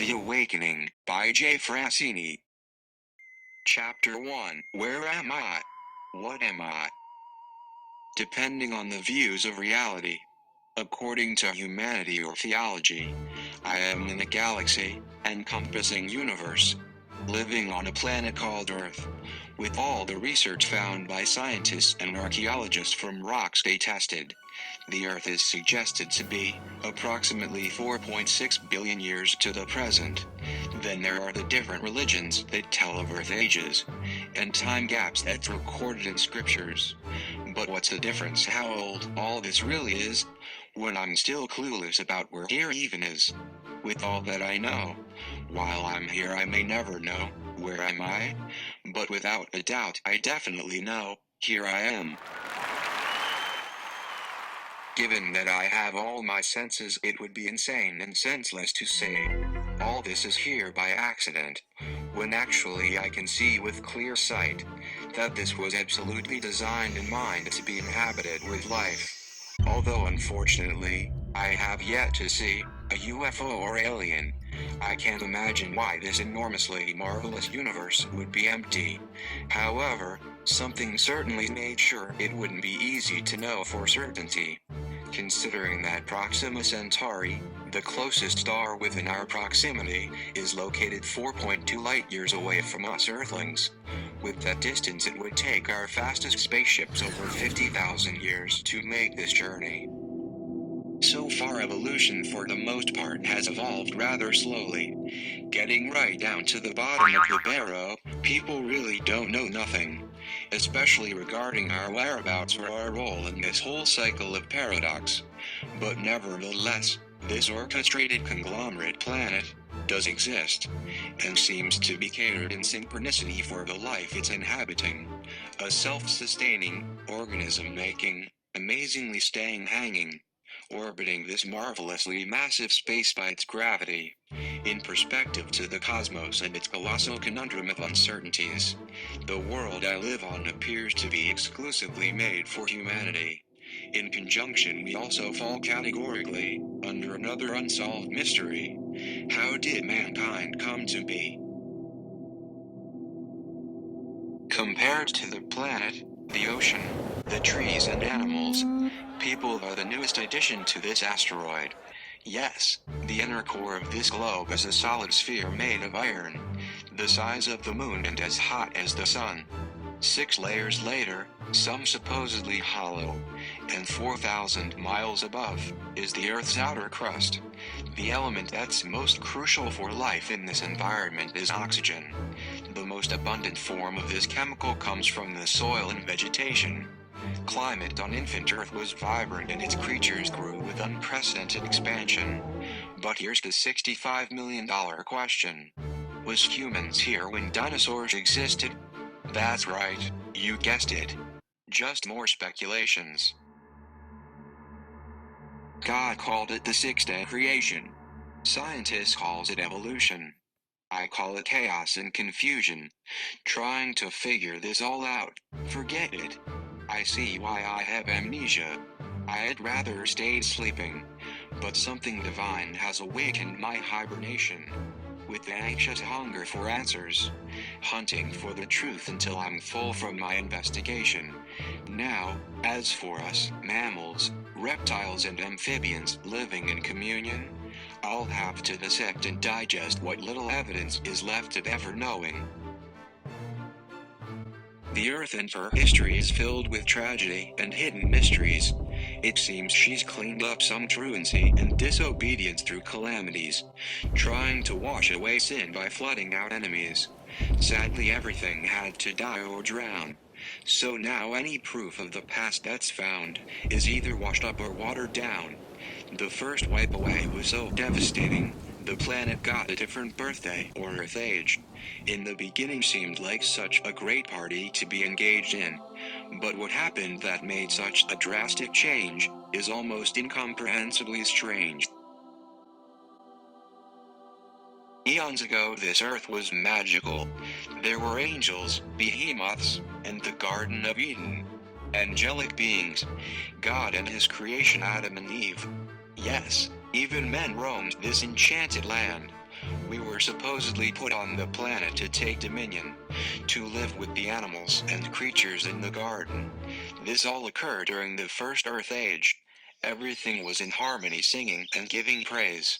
The Awakening, by J Frassini. Chapter 1. Where am I? What am I? Depending on the views of reality. According to humanity or theology, I am in a galaxy, encompassing universe, living on a planet called Earth, with all the research found by scientists and archaeologists from rocks they tested. The Earth is suggested to be approximately 4.6 billion years to the present. Then there are the different religions that tell of Earth ages, and time gaps that's recorded in scriptures. But what's the difference how old all this really is, when I'm still clueless about where here even is? With all that I know, while I'm here I may never know, where am I? But without a doubt I definitely know, here I am. Given that I have all my senses, it would be insane and senseless to say all this is here by accident, when actually I can see with clear sight that this was absolutely designed in mind to be inhabited with life. Although unfortunately, I have yet to see a UFO or alien, I can't imagine why this enormously marvelous universe would be empty. However, something certainly made sure it wouldn't be easy to know for certainty. Considering that Proxima Centauri, the closest star within our proximity, is located 4.2 light-years away from us Earthlings. With that distance it would take our fastest spaceships over 50,000 years to make this journey. So far evolution for the most part has evolved rather slowly. Getting right down to the bottom of the barrow, people really don't know nothing, especially regarding our whereabouts or our role in this whole cycle of paradox. But nevertheless, this orchestrated conglomerate planet does exist, and seems to be catered in synchronicity for the life it's inhabiting. A self-sustaining organism making, amazingly staying hanging, orbiting this marvelously massive space by its gravity, in perspective to the cosmos and its colossal conundrum of uncertainties. The world I live on appears to be exclusively made for humanity. In conjunction we also fall categorically under another unsolved mystery. How did mankind come to be? Compared to the planet, the ocean, the trees and animals, people are the newest addition to this asteroid. Yes, the inner core of this globe is a solid sphere made of iron, the size of the moon and as hot as the sun. 6 layers later, some supposedly hollow, and 4,000 miles above, is the Earth's outer crust. The element that's most crucial for life in this environment is oxygen. The most abundant form of this chemical comes from the soil and vegetation. Climate on infant Earth was vibrant and its creatures grew with unprecedented expansion. But here's the $65 million question. Was humans here when dinosaurs existed? That's right, you guessed it. Just more speculations. God called it the sixth-day creation. Scientists calls it evolution. I call it chaos and confusion. Trying to figure this all out, forget it. I see why I have amnesia. I'd rather stayed sleeping, but something divine has awakened my hibernation. With the anxious hunger for answers, hunting for the truth until I'm full from my investigation. Now, as for us, mammals, reptiles and amphibians living in communion, I'll have to dissect and digest what little evidence is left of ever knowing. The Earth and her history is filled with tragedy and hidden mysteries. It seems she's cleaned up some truancy and disobedience through calamities, trying to wash away sin by flooding out enemies. Sadly everything had to die or drown. So now any proof of the past that's found is either washed up or watered down. The first wipe away was so devastating, the planet got a different birthday or Earth age. In the beginning seemed like such a great party to be engaged in, but what happened that made such a drastic change is almost incomprehensibly strange. Eons ago this Earth was magical. There were angels, behemoths, and the Garden of Eden. Angelic beings, God and his creation Adam and Eve. Yes, even men roamed this enchanted land. we were supposedly put on the planet to take dominion, to live with the animals and creatures in the garden. This all occurred during the first Earth Age. Everything was in harmony, singing and giving praise.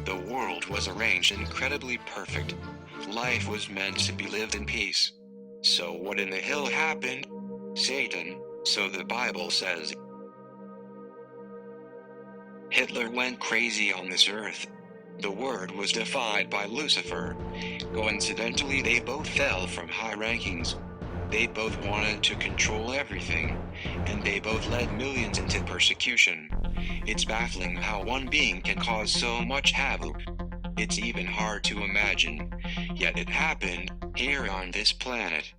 The world was arranged incredibly perfect. Life was meant to be lived in peace. So what in the hell happened? Satan, so the Bible says. Hitler went crazy on this earth. The word was defied by Lucifer. Coincidentally, they both fell from high rankings. They both wanted to control everything, and they both led millions into persecution. It's baffling how one being can cause so much havoc. It's even hard to imagine, yet it happened, here on this planet.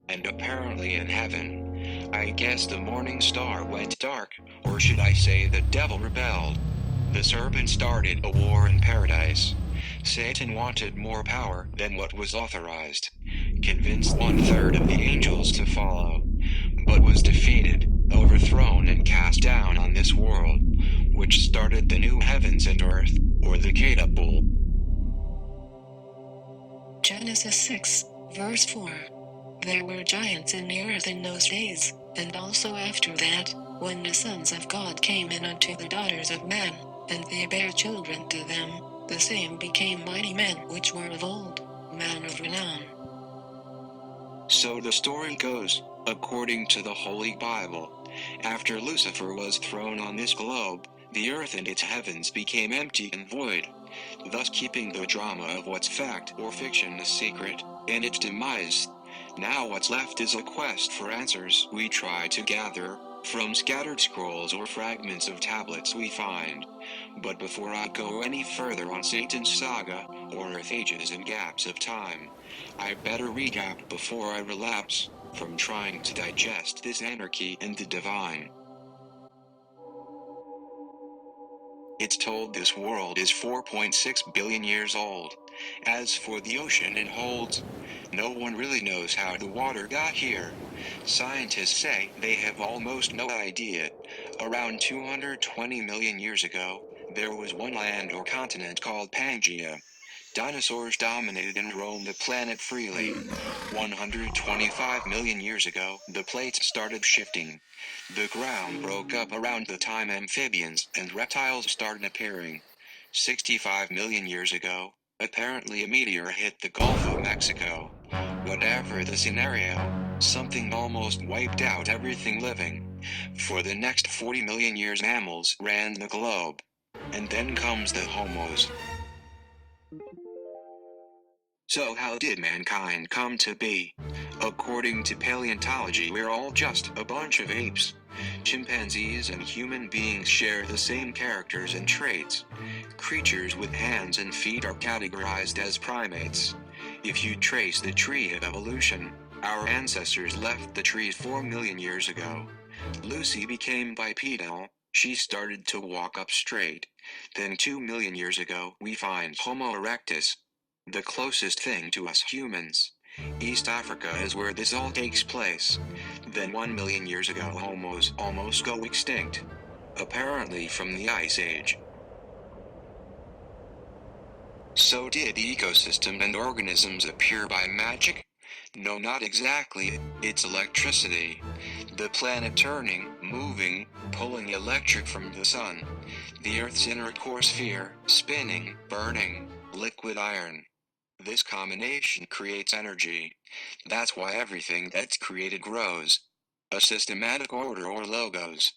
And apparently in heaven. I guess the morning star went dark, or should I say the devil rebelled. The serpent started a war in paradise. Satan wanted more power than what was authorized, convinced 1/3 of the angels to follow, but was defeated, overthrown and cast down on this world, which started the new heavens and earth, or the catapult. Genesis 6, verse 4. There were giants in the earth in those days, and also after that, when the sons of God came in unto the daughters of men, and they bare children to them, the same became mighty men which were of old, men of renown. So the story goes, according to the Holy Bible, after Lucifer was thrown on this globe, the earth and its heavens became empty and void, thus keeping the drama of what's fact or fiction a secret, and its demise. Now what's left is a quest for answers we try to gather from scattered scrolls or fragments of tablets we find. But before I go any further on Satan's saga, or Earth ages and gaps of time, I better recap before I relapse from trying to digest this anarchy and the divine. It's told this world is 4.6 billion years old. As for the ocean it holds, no one really knows how the water got here. Scientists say they have almost no idea. Around 220 million years ago, there was one land or continent called Pangaea. Dinosaurs dominated and roamed the planet freely. 125 million years ago, the plates started shifting. The ground broke up around the time amphibians and reptiles started appearing. 65 million years ago, apparently a meteor hit the Gulf of Mexico. Whatever the scenario, something almost wiped out everything living. For the next 40 million years mammals ran the globe. And then comes the homos. So how did mankind come to be? According to paleontology, we're all just a bunch of apes. Chimpanzees and human beings share the same characters and traits. Creatures with hands and feet are categorized as primates. If you trace the tree of evolution, our ancestors left the tree 4 million years ago. Lucy became bipedal, she started to walk up straight. Then 2 million years ago we find Homo erectus, the closest thing to us humans. East Africa is where this all takes place. Then 1 million years ago homos almost go extinct. Apparently from the Ice Age. So did the ecosystem and organisms appear by magic? No, not exactly. It's electricity. The planet turning, moving, pulling electric from the sun. The Earth's inner core sphere, spinning, burning, liquid iron. This combination creates energy. That's why everything that's created grows. A systematic order or logos.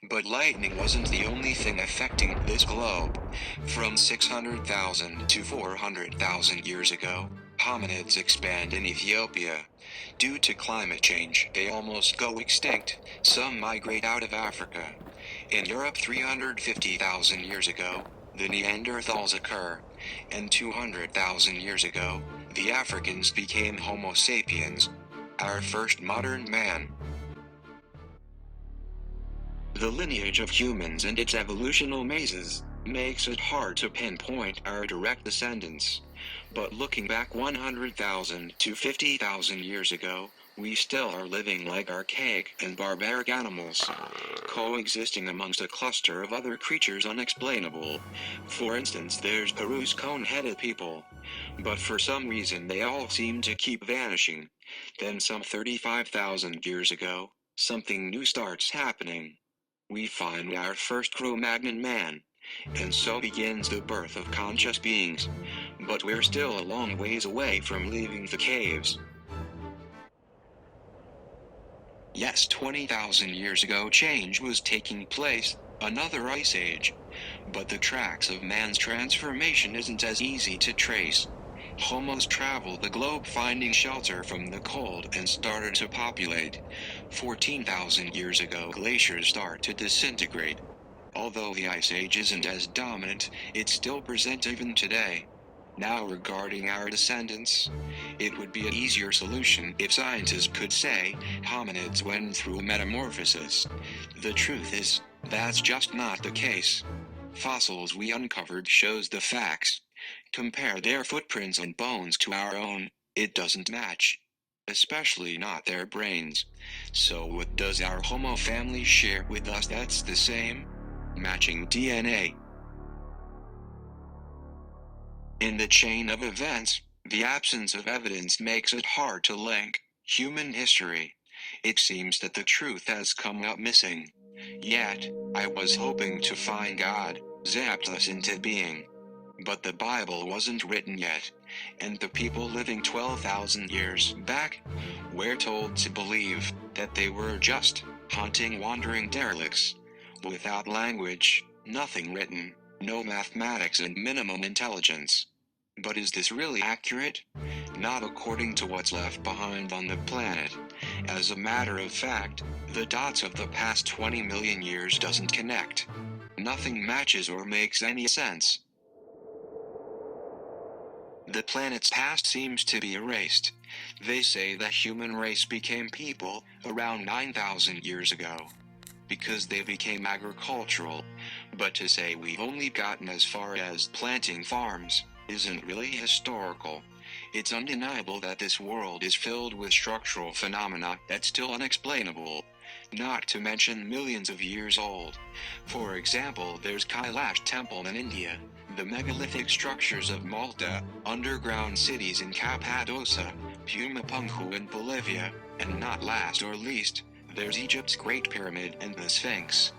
But lightning wasn't the only thing affecting this globe. From 600,000 to 400,000 years ago, hominids expand in Ethiopia. Due to climate change, they almost go extinct. Some migrate out of Africa. In Europe 350,000 years ago, the Neanderthals occur. And 200,000 years ago, the Africans became Homo sapiens, our first modern man. The lineage of humans and its evolutional mazes makes it hard to pinpoint our direct descendants. But looking back 100,000 to 50,000 years ago, We still are living like archaic and barbaric animals, coexisting amongst a cluster of other creatures unexplainable. For instance, there's Peru's cone-headed people. But for some reason they all seem to keep vanishing. Then some 35,000 years ago, something new starts happening. We find our first Cro-Magnon man. And so begins the birth of conscious beings. But we're still a long ways away from leaving the caves. Yes, 20,000 years ago change was taking place, another ice age. But the tracks of man's transformation isn't as easy to trace. Homos traveled the globe finding shelter from the cold and started to populate. 14,000 years ago glaciers start to disintegrate. Although the ice age isn't as dominant, it's still present even today. Now regarding our descendants, it would be an easier solution if scientists could say hominids went through metamorphosis. The truth is, that's just not the case. Fossils we uncovered shows the facts. Compare their footprints and bones to our own, it doesn't match. Especially not their brains. So what does our Homo family share with us that's the same? Matching DNA. In the chain of events, the absence of evidence makes it hard to link human history. It seems that the truth has come up missing. Yet, I was hoping to find God, zapped us into being. But the Bible wasn't written yet, and the people living 12,000 years back were told to believe that they were just hunting wandering derelicts. Without language, nothing written, no mathematics and minimum intelligence. But is this really accurate? Not according to what's left behind on the planet. As a matter of fact, the dots of the past 20 million years doesn't connect. Nothing matches or makes any sense. The planet's past seems to be erased. They say the human race became people around 9,000 years ago, because they became agricultural. But to say we've only gotten as far as planting farms isn't really historical. It's undeniable that this world is filled with structural phenomena that's still unexplainable, not to mention millions of years old. For example, there's Kailash Temple in India, the megalithic structures of Malta, underground cities in Cappadocia, Pumapunku in Bolivia, and not last or least, there's Egypt's Great Pyramid and the Sphinx.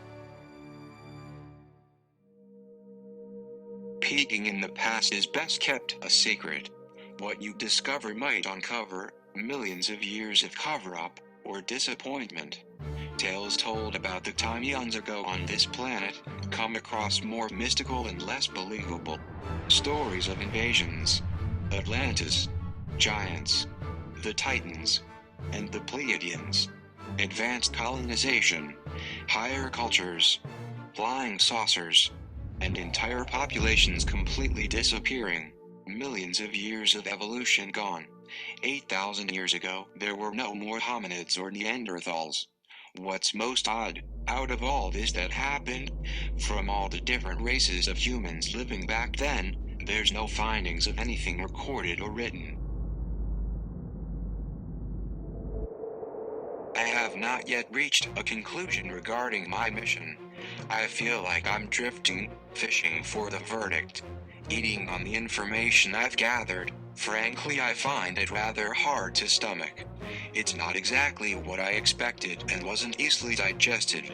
Peeking in the past is best kept a secret. What you discover might uncover millions of years of cover-up or disappointment. Tales told about the time eons ago on this planet come across more mystical and less believable. Stories of invasions, Atlantis, giants, the Titans, and the Pleiadians, advanced colonization, higher cultures, flying saucers, and entire populations completely disappearing. Millions of years of evolution gone. 8,000 years ago, there were no more hominids or Neanderthals. What's most odd, out of all this that happened, from all the different races of humans living back then, there's no findings of anything recorded or written. I have not yet reached a conclusion regarding my mission. I feel like I'm drifting, fishing for the verdict, eating on the information I've gathered. Frankly, I find it rather hard to stomach. It's not exactly what I expected and wasn't easily digested.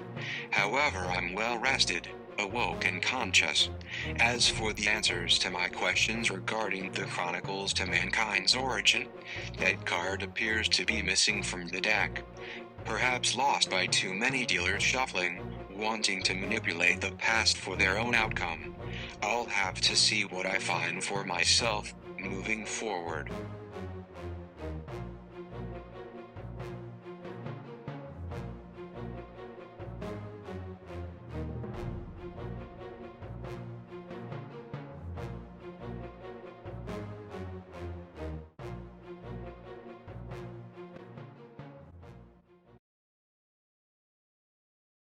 However, I'm well rested, awoke and conscious. As for the answers to my questions regarding the chronicles to mankind's origin, that card appears to be missing from the deck. Perhaps lost by too many dealers shuffling, wanting to manipulate the past for their own outcome. I'll have to see what I find for myself, moving forward.